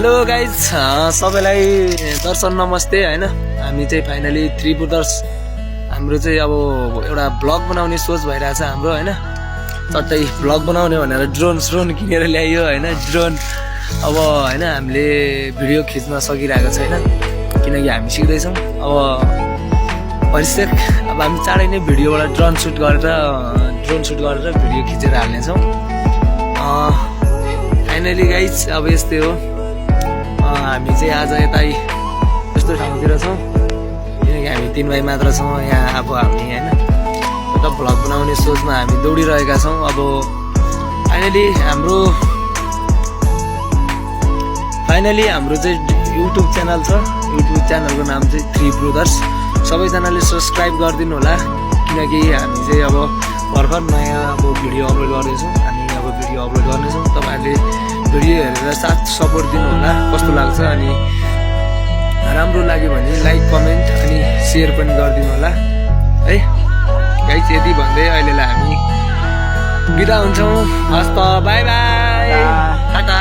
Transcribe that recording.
Hello guys, सबैलाई दर्शन नमस्ते हैन। हामी चाहिँ फाइनली थ्री ब्रदर्स हाम्रो चाहिँ अब एउटा ब्लग बनाउने सोच भइरहेछ हाम्रो हैन। चट्टै ब्लग बनाउने भनेर ड्रोन किनेर ल्याइयो हैन। ड्रोन अब हैन हामीले भिडियो खिच्न सकिरहेको छैन किनकि हामी सिक्दैछौँ। अब परिषद अब हामी चाँडै नै भिडियोबाट ड्रोन सुट गरेर भिडियो खिचेर हाल्नेछौँ। फाइनली गाइज अब यस्तै हो। हामी चाहिँ आज यतै यस्तो ठाउँतिर छौँ किनकि हामी 3 भाइ मात्र छौँ यहाँ। अब हामी हैन एउटा भ्लग बनाउने सोचमा हामी दौडिरहेका छौँ। अब फाइनली हाम्रो चाहिँ युट्युब च्यानल छ। युट्युब च्यानलको नाम चाहिँ थ्री ब्रदर्स। सबैजनाले सब्सक्राइब गरिदिनु होला किनकि हामी चाहिँ अब भर्खर नयाँ अब भिडियो अपलोड गर्दैछौँ। हामी अब भिडियो अपलोड गर्नेछौँ। तपाईँहरूले भिडियो हेरेर साथ सपोर्ट दिनु होला। कस्तो लाग्छ अनि राम्रो लाग्यो भने लाइक कमेन्ट अनि सेयर पनि गरिदिनु होला है गाइस। यति भन्दै अहिलेलाई हामी बिदा हुन्छौँ। हस् त, बाई बाई, टाटा।